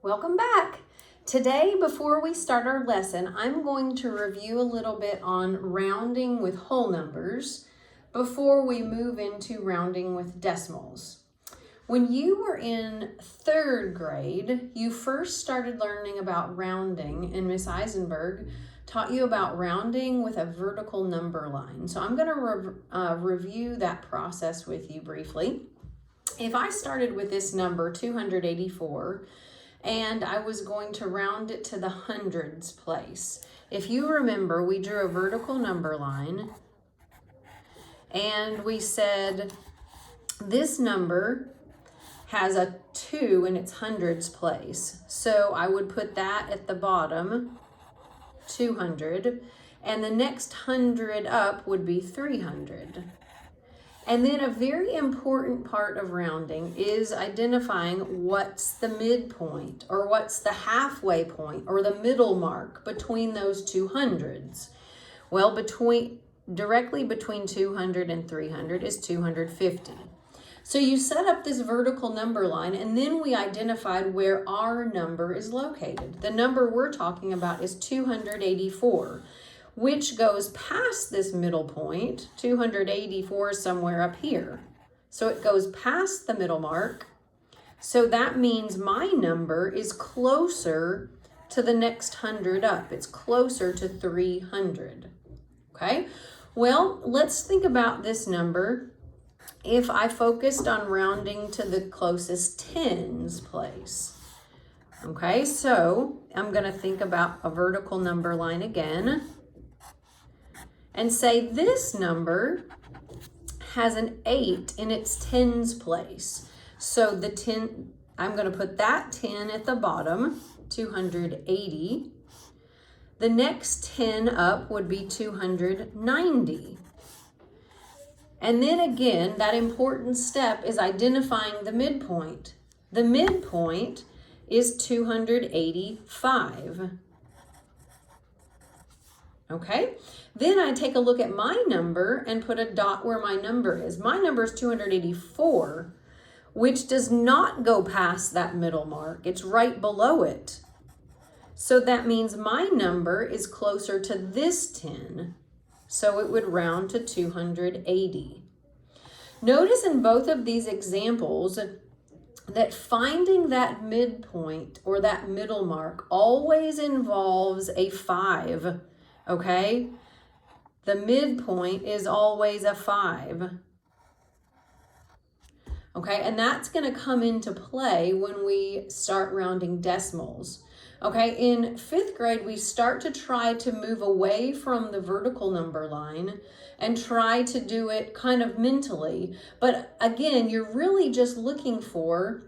Welcome back. Today, before we start our lesson, I'm going to review a little bit on rounding with whole numbers before we move into rounding with decimals. When you were in third grade, you first started learning about rounding, and Miss Eisenberg taught you about rounding with a vertical number line. So I'm going to review that process with you briefly. If I started with this number, 284, and I was going to round it to the hundreds place. If you remember, we drew a vertical number line, and we said this number has a 2 in its hundreds place. So I would put that at the bottom, 200, and the next 100 up would be 300. And then a very important part of rounding is identifying what's the midpoint, or what's the halfway point, or the middle mark between those two hundreds. Well, directly between 200 and 300 is 250. So you set up this vertical number line, and then we identified where our number is located. The number we're talking about is 284. Which goes past this middle point. 284 is somewhere up here. So it goes past the middle mark. So that means my number is closer to the next 100 up. It's closer to 300. Okay? Well, let's think about this number if I focused on rounding to the closest tens place. Okay, so I'm going to think about a vertical number line again, and say this number has an 8 in its tens place. So the 10, I'm going to put that 10 at the bottom, 280. The next 10 up would be 290. And then again, that important step is identifying the midpoint. The midpoint is 285. Okay, then I take a look at my number and put a dot where my number is. My number is 284, which does not go past that middle mark. It's right below it. So that means my number is closer to this 10. So it would round to 280. Notice in both of these examples that finding that midpoint or that middle mark always involves a 5. Okay, the midpoint is always a 5. Okay, and that's going to come into play when we start rounding decimals. Okay, in 5th grade, we start to try to move away from the vertical number line and try to do it kind of mentally. But again, you're really just looking for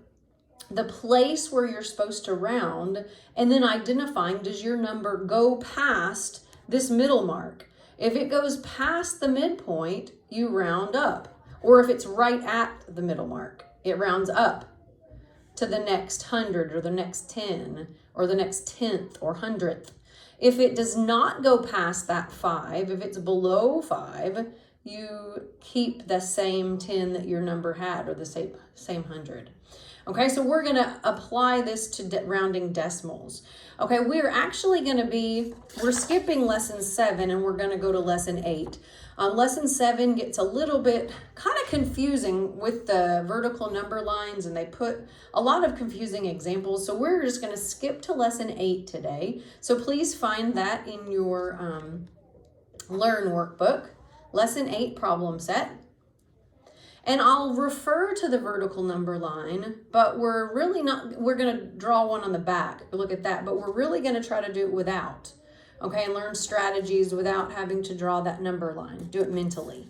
the place where you're supposed to round, and then identifying, does your number go past this middle mark? If it goes past the midpoint, you round up. Or if it's right at the middle mark, it rounds up to the next 100 or the next 10 or the next 10th or 100th. If it does not go past that 5, if it's below 5, you keep the same 10 that your number had, or the same 100. Okay, so we're going to apply this to rounding decimals. Okay, we're actually going to we're skipping lesson 7 and we're going to go to lesson 8. Lesson 7 gets a little bit kind of confusing with the vertical number lines, and they put a lot of confusing examples. So we're just going to skip to lesson 8 today. So please find that in your Learn workbook, lesson 8 problem set. And I'll refer to the vertical number line, but we're going to draw one on the back. Look at that, but we're really going to try to do it without. Okay, and learn strategies without having to draw that number line. Do it mentally.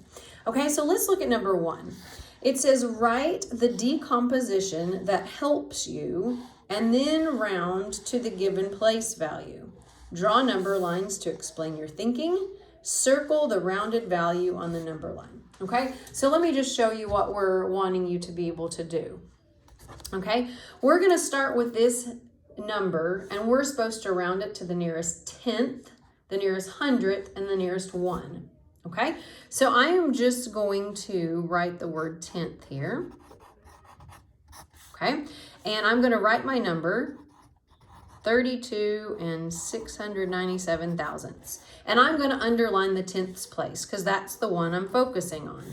Okay, so let's look at number 1. It says, write the decomposition that helps you and then round to the given place value. Draw number lines to explain your thinking. Circle the rounded value on the number line. Okay, so let me just show you what we're wanting you to be able to do. Okay, we're going to start with this number, and we're supposed to round it to the nearest 10th, the nearest 100th, and the nearest 1. Okay, so I am just going to write the word 10th here. Okay, and I'm going to write my number 32 and 697 thousandths. And I'm going to underline the tenths place because that's the one I'm focusing on.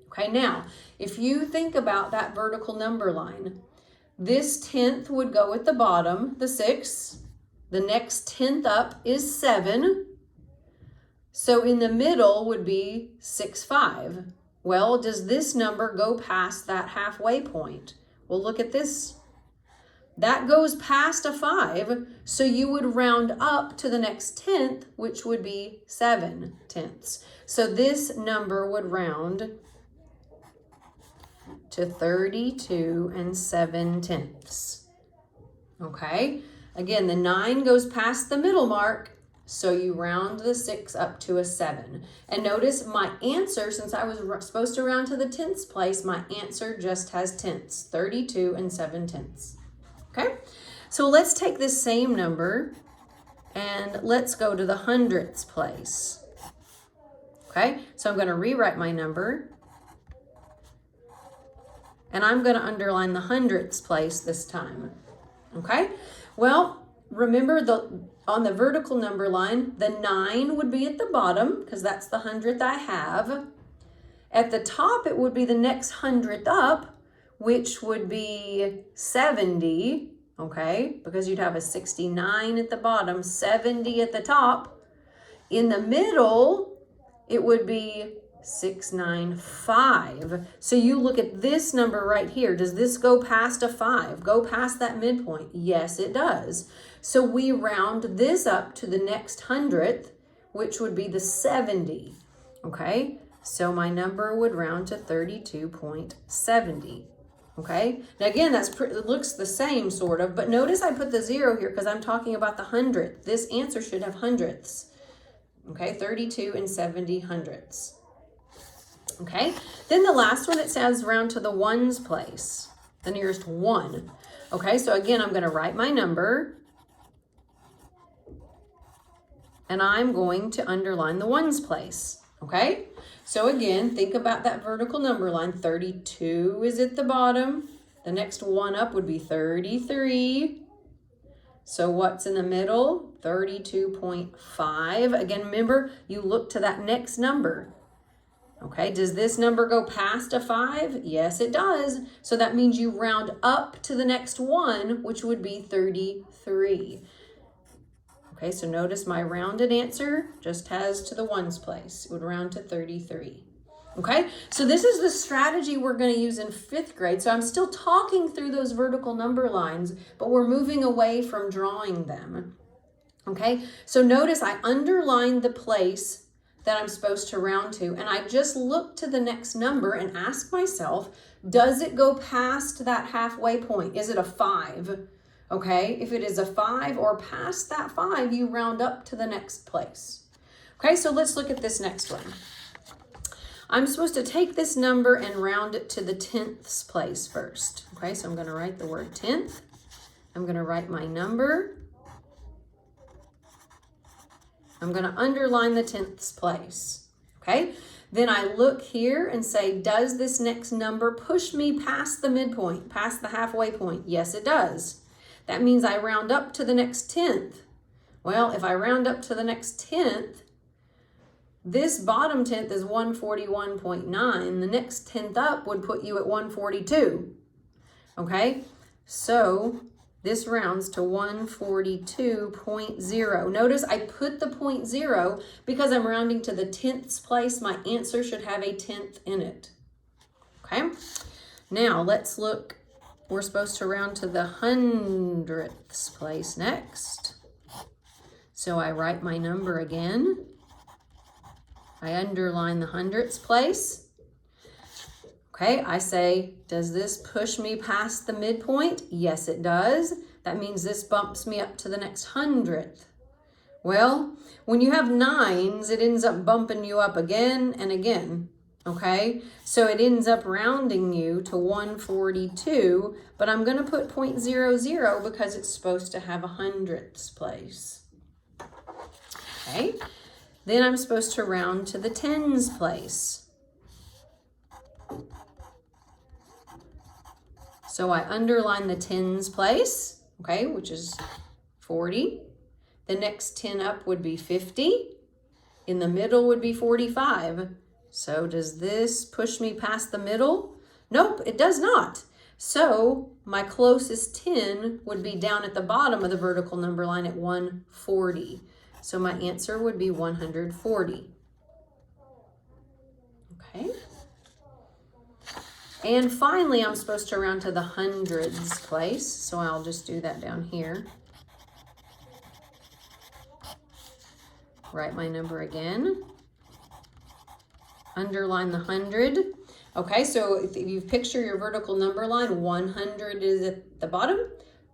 Okay, now, if you think about that vertical number line, this tenth would go at the bottom, the 6. The next tenth up is 7. So in the middle would be 6.5. Well, does this number go past that halfway point? Well, look at this. That goes past a 5, so you would round up to the next tenth, which would be 7 tenths. So this number would round to 32 and 7 tenths. Okay, again, the 9 goes past the middle mark, so you round the 6 up to a 7. And notice my answer, since I was supposed to round to the tenths place, my answer just has tenths, 32 and 7 tenths. Okay, so let's take this same number and let's go to the hundredths place. Okay, so I'm going to rewrite my number and I'm going to underline the hundredths place this time. Okay, well, remember on the vertical number line, the 9 would be at the bottom because that's the hundredth I have. At the top, it would be the next hundredth up, which would be 70, okay, because you'd have a 69 at the bottom, 70 at the top. In the middle, it would be 695. So you look at this number right here. Does this go past a 5? Go past that midpoint? Yes, it does. So we round this up to the next hundredth, which would be the 70, okay? So my number would round to 32.70. Okay, now again, it looks the same sort of, but notice I put the 0 here because I'm talking about the hundredth. This answer should have hundredths. Okay, 32 and 70 hundredths. Okay, then the last one, it says round to the ones place, the nearest 1. Okay, so again, I'm going to write my number and I'm going to underline the ones place. Okay, so again, think about that vertical number line. 32 is at the bottom. The next one up would be 33. So what's in the middle? 32.5. Again, remember, you look to that next number. Okay, does this number go past a 5? Yes, it does. So that means you round up to the next one, which would be 33. Okay, so notice my rounded answer just has to the ones place. It would round to 33. Okay, so this is the strategy we're going to use in 5th grade. So I'm still talking through those vertical number lines, but we're moving away from drawing them. Okay, so notice I underlined the place that I'm supposed to round to, and I just look to the next number and ask myself, does it go past that halfway point? Is it a 5? Okay, if it is a 5 or past that 5, you round up to the next place. Okay, so let's look at this next one. I'm supposed to take this number and round it to the tenths place first. Okay, so I'm going to write the word tenth. I'm going to write my number. I'm going to underline the tenths place. Okay, then I look here and say, does this next number push me past the midpoint, past the halfway point? Yes, it does. That means I round up to the next tenth. Well, if I round up to the next tenth, this bottom tenth is 141.9. The next tenth up would put you at 142. Okay, so this rounds to 142.0. Notice I put the 0.0 because I'm rounding to the tenths place. My answer should have a tenth in it. Okay, now let's look. We're supposed to round to the hundredths place next. So I write my number again. I underline the hundredths place. Okay, I say, does this push me past the midpoint? Yes, it does. That means this bumps me up to the next hundredth. Well, when you have 9s, it ends up bumping you up again and again. Okay, so it ends up rounding you to 142, but I'm going to put 0.00 because it's supposed to have a hundredths place. Okay, then I'm supposed to round to the tens place. So I underline the tens place, okay, which is 40. The next 10 up would be 50. In the middle would be 45. So does this push me past the middle? Nope, it does not. So my closest 10 would be down at the bottom of the vertical number line at 140. So my answer would be 140. Okay. And finally, I'm supposed to round to the hundreds place. So I'll just do that down here. Write my number again. Underline the 100. Okay, so if you picture your vertical number line, 100 is at the bottom,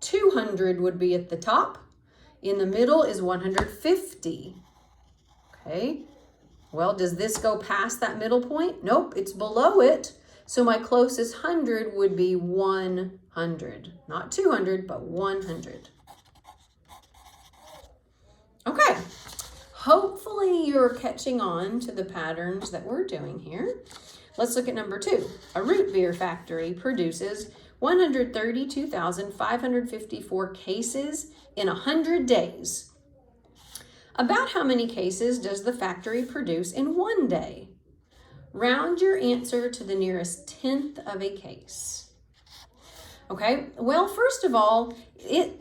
200 would be at the top. In the middle is 150. Okay, well, does this go past that middle point? Nope, it's below it. So my closest 100 would be 100. Not 200, but 100. Okay, hopefully you're catching on to the patterns that we're doing here. Let's look at number 2. A root beer factory produces 132,554 cases in 100 days. About how many cases does the factory produce in 1 day? Round your answer to the nearest tenth of a case. Okay, well, first of all,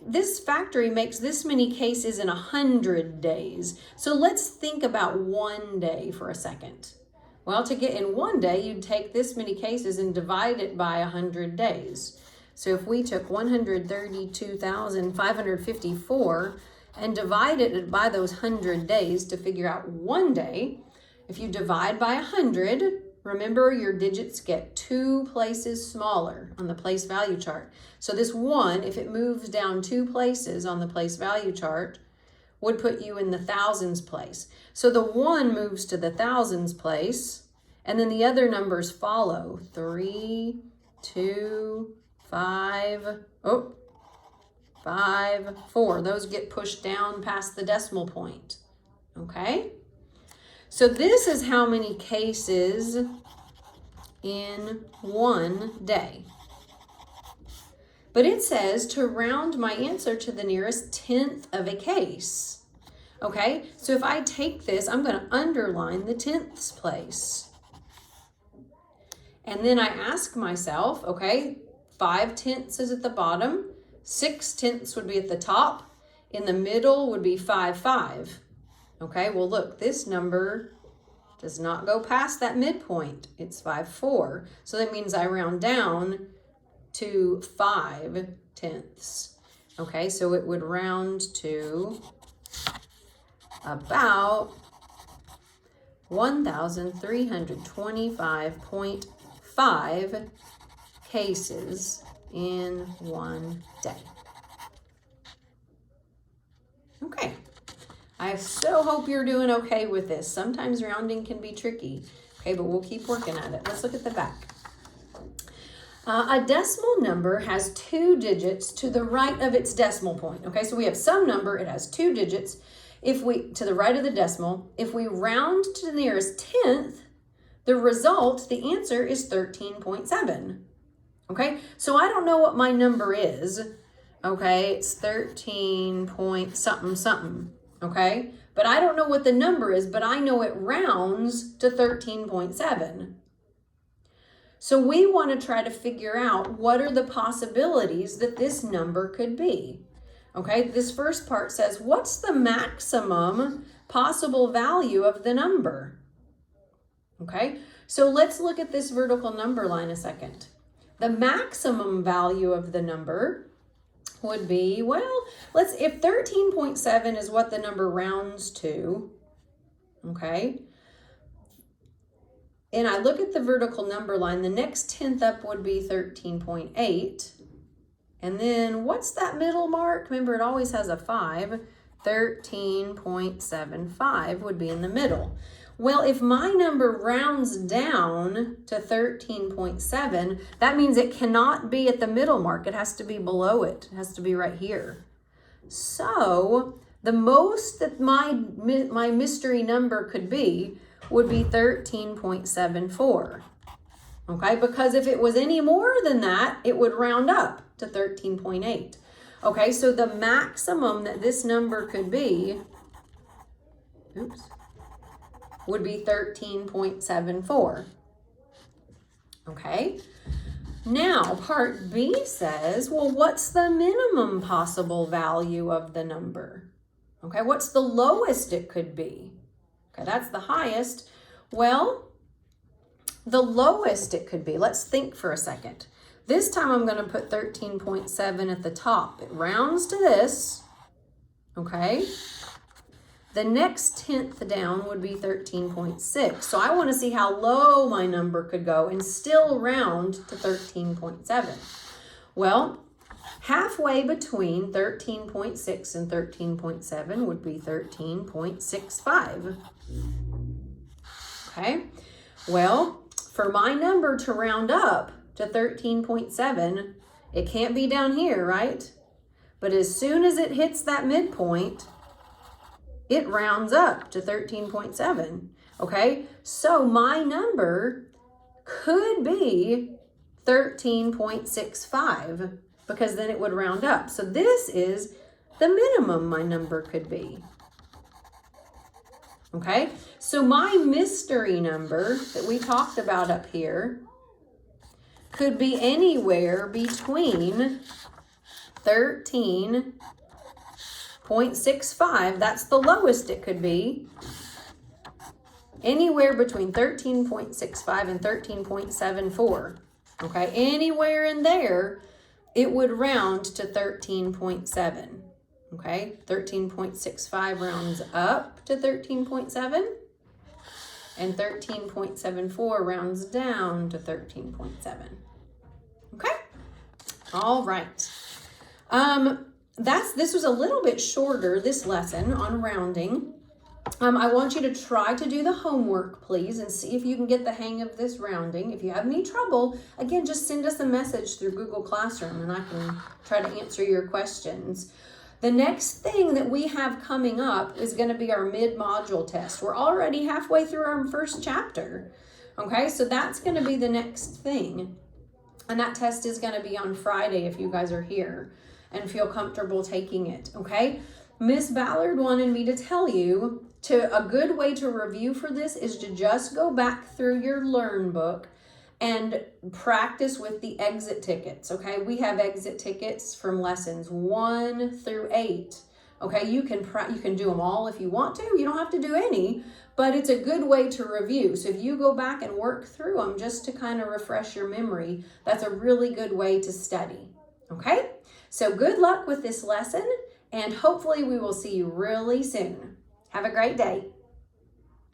this factory makes this many cases in 100 days. So let's think about 1 day for a second. Well, to get in 1 day, you'd take this many cases and divide it by 100 days. So if we took 132,554 and divided it by those 100 days to figure out 1 day, if you divide by 100, remember your digits get 2 places smaller on the place value chart. So this 1, if it moves down 2 places on the place value chart, would put you in the thousands place. So the 1 moves to the thousands place, and then the other numbers follow. 3, 2, 5, 5, 4. Those get pushed down past the decimal point. Okay? So this is how many cases in 1 day. But it says to round my answer to the nearest tenth of a case. Okay, so if I take this, I'm going to underline the tenths place. And then I ask myself, okay, 5 tenths is at the bottom, 6 tenths would be at the top, in the middle would be 5, 5. Okay, well look, this number does not go past that midpoint. It's 5, 4. So that means I round down to 5 tenths. Okay, so it would round to about 1,325.5 cases in 1 day. Okay, I so hope you're doing okay with this. Sometimes rounding can be tricky, okay, but we'll keep working at it. Let's look at the back. A decimal number has 2 digits to the right of its decimal point. Okay, so we have some number, it has 2 digits. If we, to the right of the decimal, if we round to the nearest tenth, the result, the answer is 13.7. Okay, so I don't know what my number is. Okay, it's 13 point something something. Okay, but I don't know what the number is, but I know it rounds to 13.7. So we want to try to figure out what are the possibilities that this number could be. Okay, this first part says, what's the maximum possible value of the number? Okay, so let's look at this vertical number line a second. The maximum value of the number would be, well, if 13.7 is what the number rounds to, okay, and I look at the vertical number line, the next tenth up would be 13.8. And then what's that middle mark? Remember, it always has a 5. 13.75 would be in the middle. Well, if my number rounds down to 13.7, that means it cannot be at the middle mark. It has to be below it. It has to be right here. So the most that my mystery number could be would be 13.74. Okay, because if it was any more than that, it would round up to 13.8. Okay, so the maximum that this number could be, would be 13.74. Okay, now part B says, well, what's the minimum possible value of the number? Okay, what's the lowest it could be? Okay, that's the highest. Well, the lowest it could be, let's think for a second. This time I'm going to put 13.7 at the top. It rounds to this, okay? The next tenth down would be 13.6. So I want to see how low my number could go and still round to 13.7. Well, halfway between 13.6 and 13.7 would be 13.65. Okay, well, for my number to round up to 13.7, it can't be down here, right? But as soon as it hits that midpoint, it rounds up to 13.7, okay? So my number could be 13.65 because then it would round up. So this is the minimum my number could be, okay? So my mystery number that we talked about up here could be anywhere between 13.65, that's the lowest it could be, anywhere between 13.65 and 13.74, okay? Anywhere in there, it would round to 13.7, okay? 13.65 rounds up to 13.7, and 13.74 rounds down to 13.7, okay? All right. This was a little bit shorter, this lesson on rounding. I want you to try to do the homework, please, and see if you can get the hang of this rounding. If you have any trouble, again, just send us a message through Google Classroom and I can try to answer your questions. The next thing that we have coming up is going to be our mid-module test. We're already halfway through our first chapter. Okay, so that's going to be the next thing. And that test is going to be on Friday if you guys are here and feel comfortable taking it, okay? Miss Ballard wanted me to tell you a good way to review for this is to just go back through your Learn book and practice with the exit tickets, okay? We have exit tickets from lessons 1 through 8, okay? You can do them all if you want to. You don't have to do any, but it's a good way to review. So if you go back and work through them just to kind of refresh your memory, that's a really good way to study, okay? So good luck with this lesson, and hopefully we will see you really soon. Have a great day.